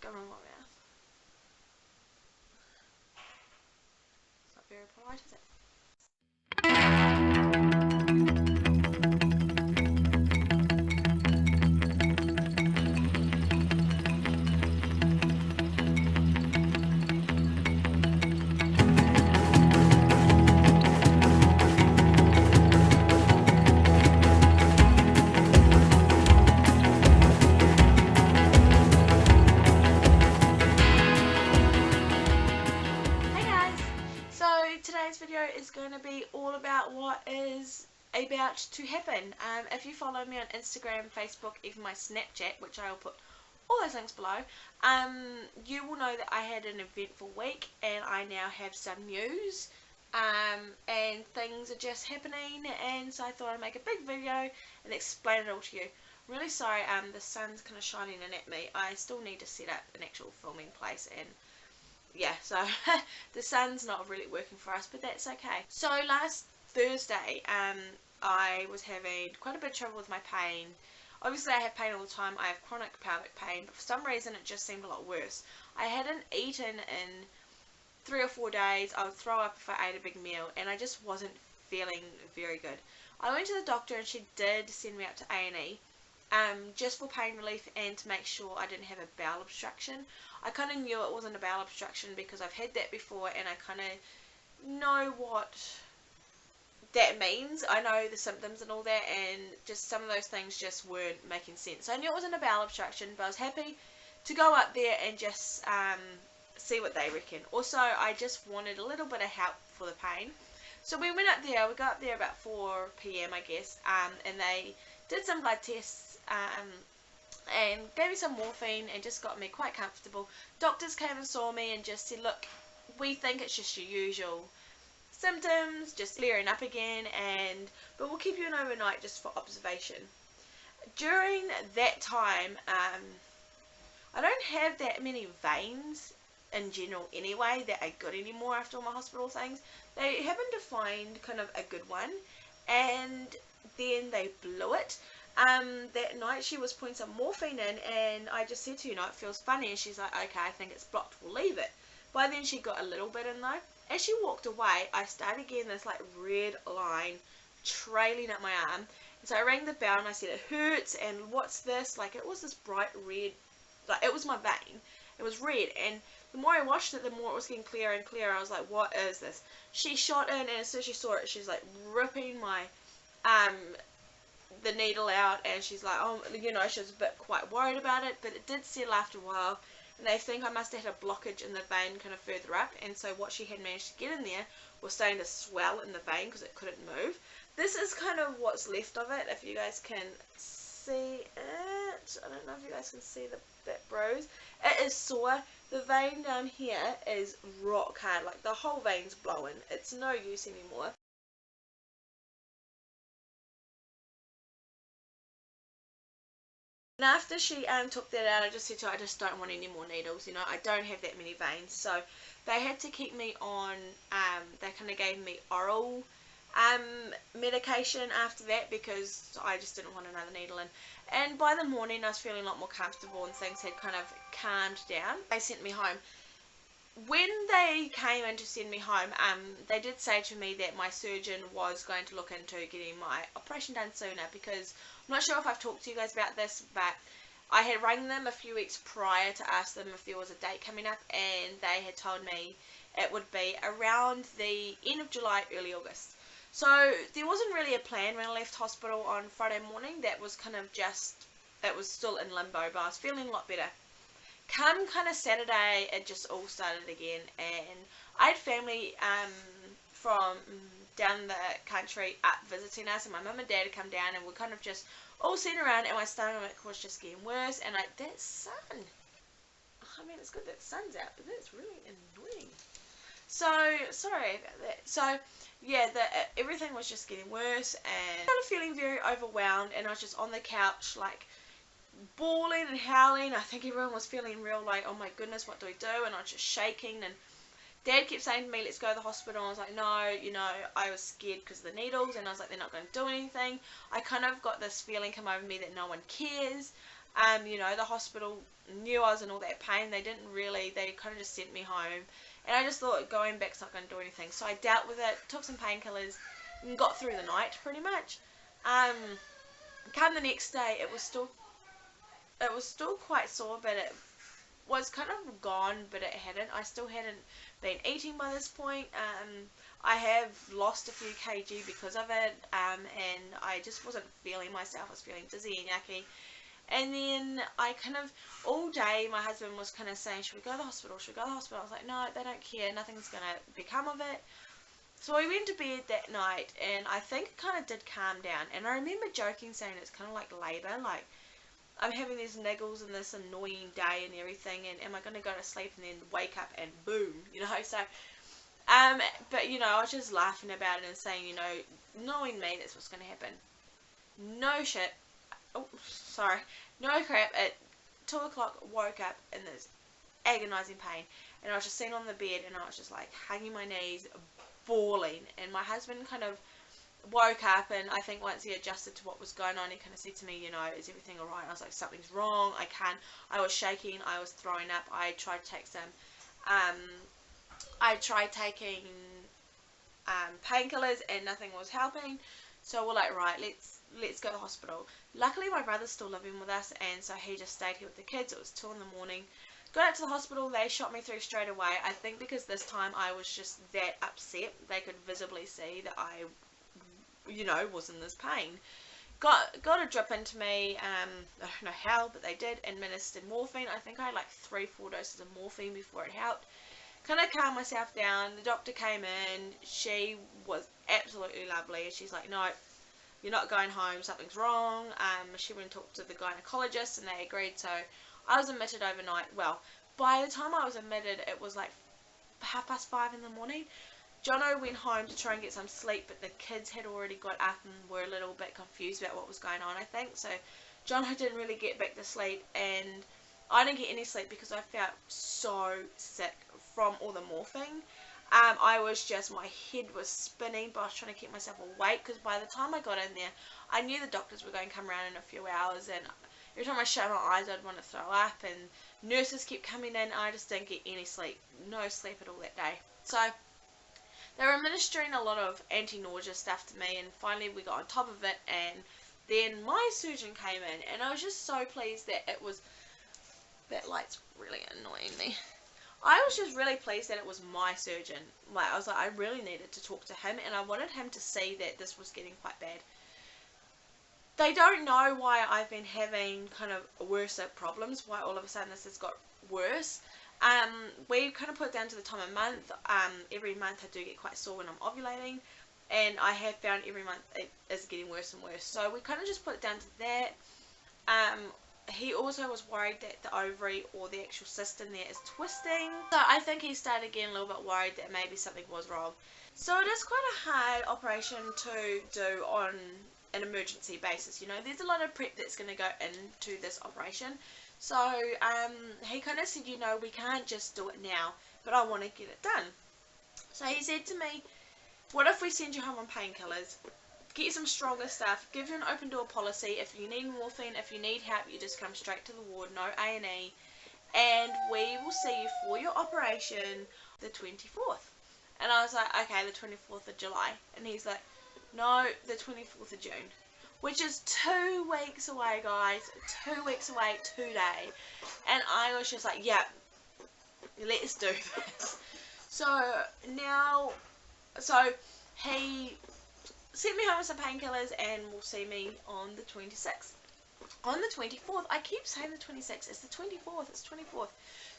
Go in my mouth. It's not very polite, is it? Today's video is going to be all about what is about to happen. If you follow me on Instagram, Facebook, even my Snapchat, which I will put all those links below, you will know that I had an eventful week and I now have some news, and things are just happening, and so I thought I'd make a big video and explain it all to you. I'm really sorry, the sun's kind of shining in at me. I still need to set up an actual filming place, and yeah, so the sun's not really working for us, but that's okay. So last Thursday, I was having quite a bit of trouble with my pain. Obviously I have pain all the time. I have chronic pelvic pain, but for some reason it just seemed a lot worse. I hadn't eaten in 3 or 4 days. I would throw up if I ate a big meal, and I just wasn't feeling very good. I went to the doctor and she did send me up to A&E. Just for pain relief and to make sure I didn't have a bowel obstruction. I kind of knew it wasn't a bowel obstruction because I've had that before, and I kind of know what that means. I know the symptoms and all that, and just some of those things just weren't making sense. So I knew it wasn't a bowel obstruction, but I was happy to go up there and just see what they reckon. Also, I just wanted a little bit of help for the pain. So we went up there. We got up there about 4 PM, I guess, and they did some blood tests, and gave me some morphine and just got me quite comfortable. Doctors came and saw me and just said, look, we think it's just your usual symptoms, just flaring up again, but we'll keep you in overnight just for observation. During that time, I don't have that many veins in general anyway that are good anymore after all my hospital things. They happened to find kind of a good one, and then they blew it. That night she was putting some morphine in, and I just said to her, you know, it feels funny, and she's like, okay, I think it's blocked, we'll leave it. By then she got a little bit in though. As she walked away, I started getting this like red line trailing up my arm, and so I rang the bell and I said, it hurts, and what's this? Like, it was this bright red, like it was my vein, it was red, and the more I watched it, the more it was getting clearer and clearer. I was like, what is this? She shot in, and as soon as she saw it, she's like ripping my the needle out, and she's like, oh, you know, she was a bit quite worried about it, but it did settle after a while, and they think I must have had a blockage in the vein kind of further up, and so what she had managed to get in there was starting to swell in the vein because it couldn't move. This is kind of what's left of it, if you guys can see it. I don't know if you guys can see that bruise. It is sore. The vein down here is rock hard, like the whole vein's blowing. It's no use anymore. And after she took that out, I just said to her, I just don't want any more needles, you know, I don't have that many veins. So they had to keep me on, they kind of gave me oral medication after that because I just didn't want another needle in. And by the morning I was feeling a lot more comfortable and things had kind of calmed down. They sent me home. When they came in to send me home, they did say to me that my surgeon was going to look into getting my operation done sooner, because I'm not sure if I've talked to you guys about this, but I had rang them a few weeks prior to ask them if there was a date coming up, and they had told me it would be around the end of July, early August. So there wasn't really a plan when I left hospital on Friday morning. That was kind of just, it was still in limbo, but I was feeling a lot better. Come kind of Saturday, it just all started again, and I had family from down the country up visiting us, and my mum and dad had come down, and we're kind of just all sitting around, and my stomach was just getting worse, and like, that sun, I mean, it's good that the sun's out, but that's really annoying. So, sorry about that. So, yeah, everything was just getting worse, and I was feeling very overwhelmed, and I was just on the couch, like, bawling and howling. I think everyone was feeling real like, oh my goodness, what do we do? And I was just shaking, and Dad kept saying to me, let's go to the hospital. And I was like, no, you know, I was scared because of the needles, and I was like, they're not going to do anything. I kind of got this feeling come over me that no one cares. You know, the hospital knew I was in all that pain. They kind of just sent me home. And I just thought going back's not going to do anything. So I dealt with it, took some painkillers, and got through the night pretty much. Come the next day, it was still quite sore, but it was kind of gone, but it hadn't. I still hadn't been eating by this point. I have lost a few kg because of it, and I just wasn't feeling myself. I was feeling dizzy and yucky. And then I kind of, all day, my husband was kind of saying, should we go to the hospital, should we go to the hospital? I was like, no, they don't care, nothing's going to become of it. So I went to bed that night, and I think it kind of did calm down. And I remember joking, saying it's kind of like labour, like, I'm having these niggles and this annoying day and everything, and am I going to go to sleep and then wake up and boom, you know, so, but, you know, I was just laughing about it and saying, you know, knowing me, that's what's going to happen. No shit, oh, sorry, no crap, at 2 o'clock, woke up in this agonising pain, and I was just sitting on the bed, and I was just, like, hugging my knees, bawling, and my husband kind of woke up, and I think once he adjusted to what was going on, he kind of said to me, you know, is everything alright? I was like, something's wrong, I was shaking, I was throwing up. I tried to take some, I tried taking painkillers, and nothing was helping, so we're like, right, let's go to the hospital. Luckily my brother's still living with us, and so he just stayed here with the kids. It was 2 in the morning. Got out to the hospital, they shot me through straight away. I think because this time I was just that upset, they could visibly see that I, you know, was in this pain. Got a drip into me, I don't know how, but they did, administered morphine. I think I had like 3-4 doses of morphine before it helped. Kind of calmed myself down. The doctor came in, she was absolutely lovely. She's like, no, you're not going home, something's wrong. She went and talked to the gynecologist, and they agreed, so I was admitted overnight. Well, by the time I was admitted, it was like 5:30 in the morning. Jono went home to try and get some sleep, but the kids had already got up and were a little bit confused about what was going on, I think. So Jono didn't really get back to sleep, and I didn't get any sleep because I felt so sick from all the morphine. I was just, my head was spinning, but I was trying to keep myself awake, because by the time I got in there, I knew the doctors were going to come around in a few hours, and every time I shut my eyes, I'd want to throw up, and nurses kept coming in. I just didn't get any sleep. No sleep at all that day. So they were administering a lot of anti-nausea stuff to me, and finally we got on top of it, and then my surgeon came in, and I was just so pleased that it was, that light's really annoying me. I was just really pleased that it was my surgeon. Like, I was like, I really needed to talk to him, and I wanted him to see that this was getting quite bad. They don't know why I've been having kind of worse problems, why all of a sudden this has got worse. We kind of put it down to the time of month. Every month I do get quite sore when I'm ovulating, and I have found every month it is getting worse and worse. So we kind of just put it down to that. He also was worried that the ovary or the actual cyst in there is twisting. So I think he started getting a little bit worried that maybe something was wrong. So it is quite a hard operation to do on an emergency basis. You know, there's a lot of prep that's going to go into this operation. So he kind of said, you know, we can't just do it now, but I want to get it done. So he said to me, what if we send you home on painkillers, get you some stronger stuff, give you an open door policy. If you need morphine, if you need help, you just come straight to the ward, no A&E, and we will see you for your operation the 24th. And I was like, okay, the 24th of July. And he's like, no, the 24th of June. Which is 2 weeks away, guys. 2 weeks away today. And I was just like, yeah, let's do this. So now, he sent me home with some painkillers, and will see me on the 26th. On the 24th, I keep saying the 26th, it's the 24th, it's 24th.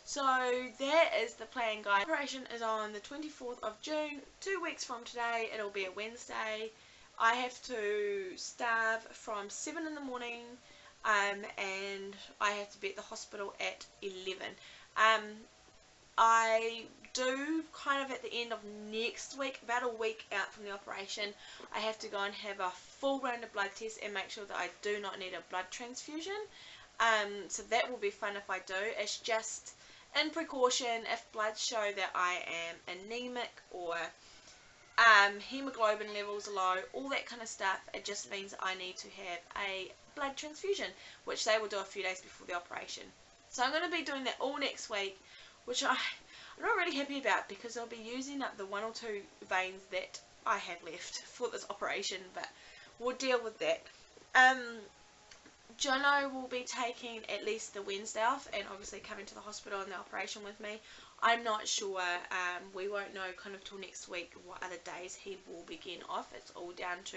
So that is the plan, guys. Operation is on the 24th of June, 2 weeks from today. It'll be a Wednesday. I have to starve from 7 in the morning, and I have to be at the hospital at 11. I do kind of at the end of next week, about a week out from the operation, I have to go and have a full round of blood tests and make sure that I do not need a blood transfusion. So that will be fun if I do. It's just in precaution if bloods show that I am anemic or hemoglobin levels are low, all that kind of stuff. It just means I need to have a blood transfusion, which they will do a few days before the operation. So I'm going to be doing that all next week, which I'm not really happy about because I'll be using up the 1 or 2 veins that I have left for this operation, but we'll deal with that. Jono will be taking at least the Wednesday off and obviously coming to the hospital and the operation with me. I'm not sure, we won't know kind of till next week what other days he will begin off. It's all down to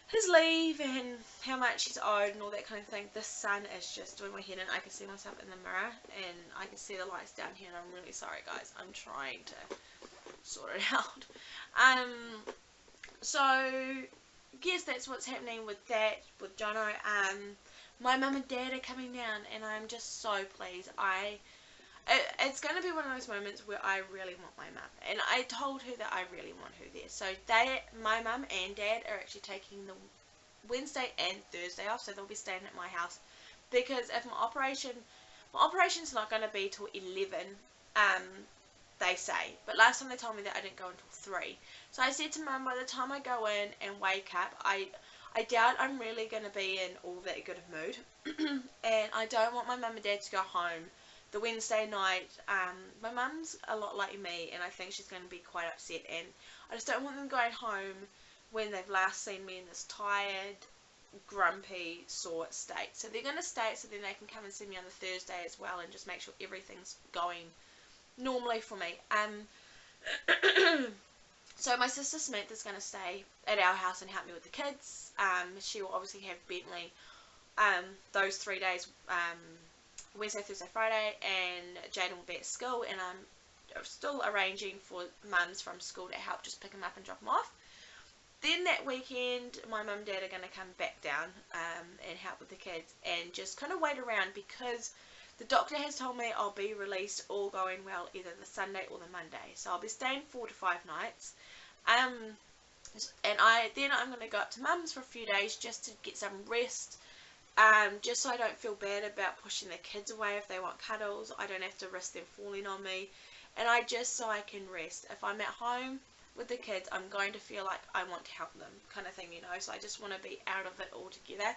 his leave and how much he's owed and all that kind of thing. The sun is just doing my head in. I can see myself in the mirror and I can see the lights down here, and I'm really sorry guys. I'm trying to sort it out. So guess that's what's happening with that, with Jono. My mum and dad are coming down and I'm just so pleased. It's going to be one of those moments where I really want my mum, and I told her that I really want her there. So my mum and dad are actually taking the Wednesday and Thursday off, so they'll be staying at my house, because if my operation's not going to be till 11, they say, but last time they told me that I didn't go until 3. So I said to Mum, by the time I go in and wake up, I doubt I'm really going to be in all that good of mood. And I don't want my mum and dad to go home the Wednesday night. My mum's a lot like me, and I think she's going to be quite upset, and I just don't want them going home when they've last seen me in this tired, grumpy, sore state. So they're going to stay so then they can come and see me on the Thursday as well and just make sure everything's going normally for me. So my sister Smith is going to stay at our house and help me with the kids. She will obviously have Bentley those 3 days, Wednesday, Thursday, Friday, and Jaden will be at school, and I'm still arranging for mums from school to help just pick him up and drop him off. Then that weekend, my mum and dad are going to come back down and help with the kids and just kind of wait around, because the doctor has told me I'll be released, all going well, either the Sunday or the Monday. So I'll be staying 4 to 5 nights. And then I'm going to go up to Mum's for a few days just to get some rest. Just so I don't feel bad about pushing the kids away if they want cuddles. I don't have to risk them falling on me. And so I can rest. If I'm at home with the kids, I'm going to feel like I want to help them, kind of thing, you know. So I just want to be out of it altogether.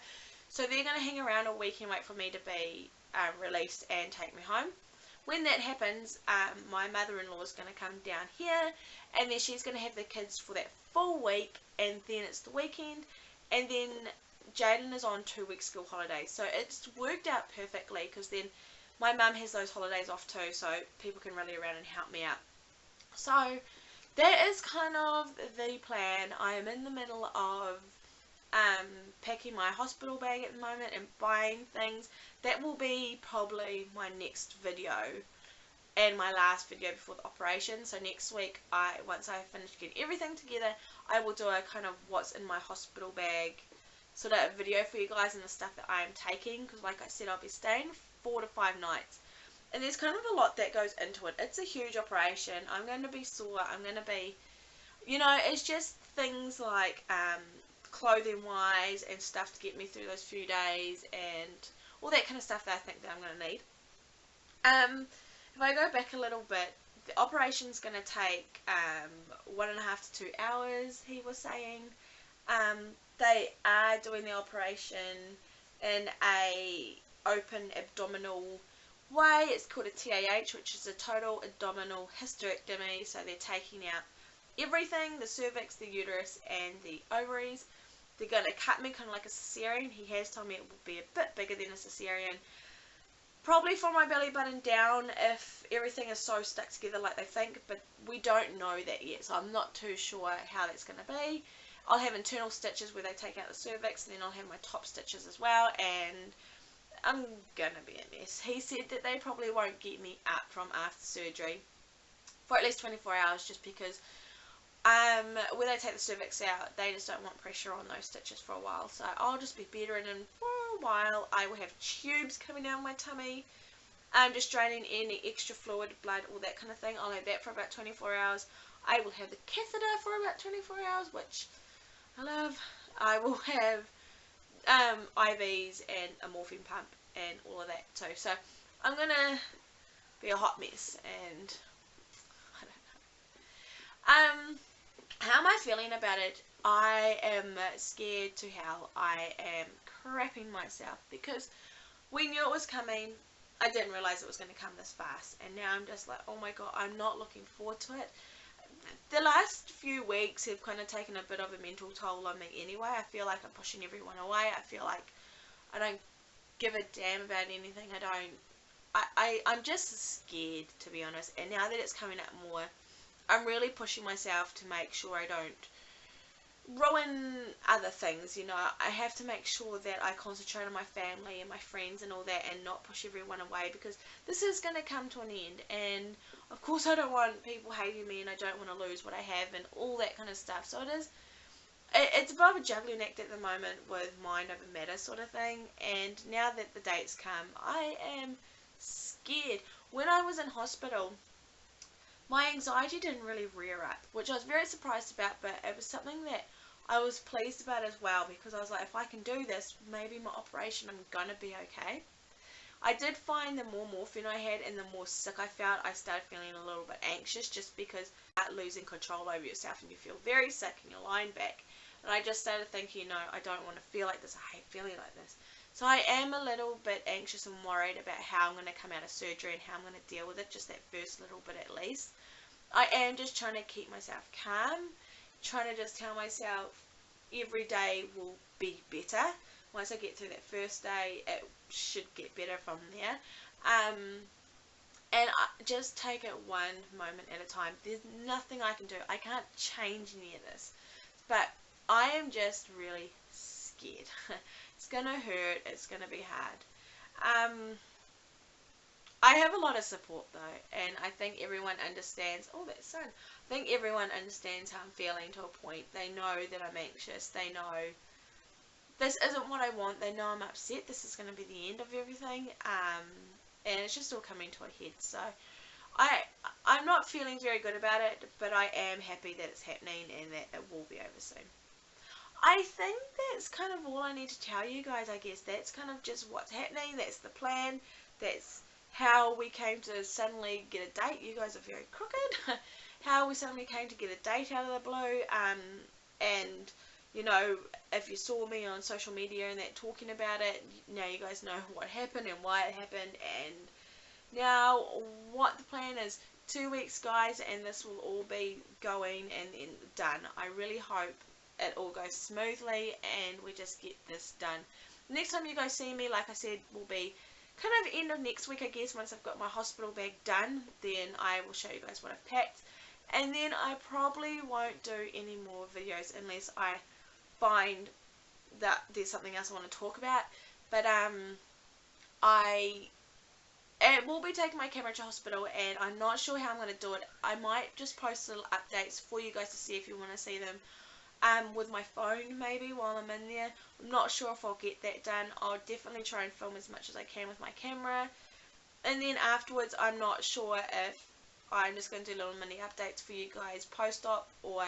So they're going to hang around all week and wait for me to be released and take me home. When that happens, my mother-in-law is going to come down here, and then she's going to have the kids for that full week, and then it's the weekend, and then Jaden is on 2-week school holidays. So it's worked out perfectly, because then my mum has those holidays off too, so people can rally around and help me out. So that is kind of the plan. I am in the middle of packing my hospital bag at the moment and buying things. That will be probably my next video and my last video before the operation. So next week, once I finish getting everything together, I will do a kind of what's in my hospital bag sort of video for you guys, and the stuff that I am taking, because like I said, I'll be staying 4 to 5 nights, and there's kind of a lot that goes into it. It's a huge operation. I'm going to be sore. I'm going to be, you know, it's just things like clothing wise and stuff to get me through those few days and all that kind of stuff that I think that I'm going to need. If I go back a little bit, the operation's going to take 1.5 to 2 hours, he was saying. They are doing the operation in a open abdominal way. It's called a TAH, which is a total abdominal hysterectomy. So they're taking out everything, the cervix, the uterus, and the ovaries. They're going to cut me kind of like a cesarean. He has told me it will be a bit bigger than a cesarean. Probably from my belly button down if everything is so stuck together like they think, but we don't know that yet, so I'm not too sure how that's going to be. I'll have internal stitches where they take out the cervix, and then I'll have my top stitches as well, and I'm going to be a mess. He said that they probably won't get me up from after surgery for at least 24 hours, just because when they take the cervix out, they just don't want pressure on those stitches for a while. So I'll just be bedridden for a while. I will have tubes coming down my tummy, just draining any extra fluid, blood, all that kind of thing. I'll have that for about 24 hours. I will have the catheter for about 24 hours, which I love. I will have IVs and a morphine pump and all of that too. So I'm going to be a hot mess, and I don't know. How am I feeling about it? I am scared to hell. I am crapping myself because we knew it was coming. I didn't realise it was going to come this fast, and now I'm just like, oh my god, I'm not looking forward to it. The last few weeks have kind of taken a bit of a mental toll on me anyway. I feel like I'm pushing everyone away. I feel like I don't give a damn about anything. I'm just scared, to be honest, and now that it's coming up more, I'm really pushing myself to make sure I don't ruin other things, you know. I have to make sure that I concentrate on my family and my friends and all that, and not push everyone away, because this is going to come to an end, and of course I don't want people hating me, and I don't want to lose what I have and all that kind of stuff. So it's a bit of a juggling act at the moment with mind over matter sort of thing, and now that the dates come, I am scared. When I was in hospital, my anxiety didn't really rear up, which I was very surprised about, but it was something that I was pleased about as well, because I was like, if I can do this, maybe my operation, I'm gonna be okay. I did find the more morphine I had and the more sick I felt, I started feeling a little bit anxious, just because you're losing control over yourself and you feel very sick and you're lying back. And I just started thinking, no, I don't want to feel like this. I hate feeling like this. So I am a little bit anxious and worried about how I'm going to come out of surgery and how I'm going to deal with it, just that first little bit at least. I am just trying to keep myself calm, trying to just tell myself every day will be better. Once I get through that first day, it should get better from there. And just take it one moment at a time. There's nothing I can do. I can't change any of this. But I am just really scared. It's going to hurt. It's going to be hard. I have a lot of support though, and I think everyone understands. Oh, that sun. I think everyone understands how I'm feeling to a point. They know that I'm anxious. They know this isn't what I want. They know I'm upset. This is going to be the end of everything. And it's just all coming to a head. So I'm not feeling very good about it, but I am happy that it's happening and that it will be over soon. I think that's kind of all I need to tell you guys. I guess that's kind of just what's happening. That's the plan. That's how we came to suddenly get a date. You guys are very crooked. How we suddenly came to get a date out of the blue. And you know, if you saw me on social media and that talking about it, now you guys know what happened and why it happened. And now what the plan is. 2 weeks, guys, and this will all be going and done. I really hope it all goes smoothly and we just get this done. Next time you guys see me, like I said, will be kind of end of next week, I guess. Once I've got my hospital bag done, then I will show you guys what I've packed. And then I probably won't do any more videos unless I find that there's something else I want to talk about. But I will be taking my camera to hospital, and I'm not sure how I'm going to do it. I might just post little updates for you guys to see if you want to see them with my phone maybe while I'm in there. I'm not sure if I'll get that done. I'll definitely try and film as much as I can with my camera. And then afterwards, I'm not sure if I'm just going to do little mini updates for you guys post-op, or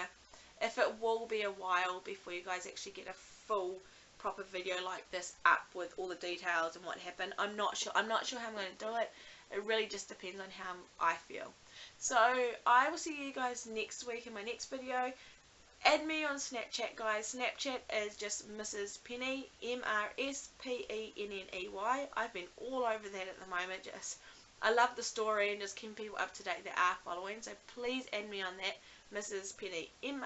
if it will be a while before you guys actually get a full proper video like this up with all the details and what happened. I'm not sure how I'm going to do it. It really just depends on how I feel. So I will see you guys next week in my next video. Add me on Snapchat, guys. Snapchat is just Mrs. Penny, Mrspenney. I've been all over that at the moment. I love the story and just keeping people up to date that are following. So please add me on that, Mrs. Penny, Mrspenney.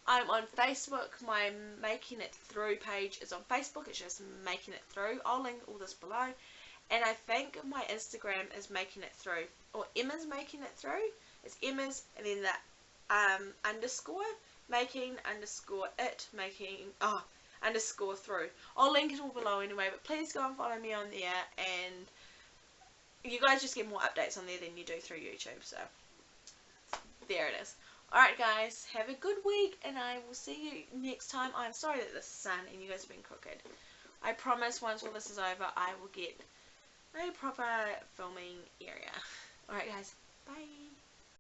I'm on Facebook. My Making It Through page is on Facebook. It's just Making It Through. I'll link all this below. And I think my Instagram is Making It Through, or Emma's Making It Through. It's Emma's, and then the underscore, making underscore it, underscore through. I'll link it all below anyway, but please go and follow me on there, and you guys just get more updates on there than you do through YouTube. So there it is. Alright guys, have a good week, and I will see you next time. I'm sorry that the sun and you guys have been crooked. I promise once all this is over, I will get a proper filming area. Alright guys, bye.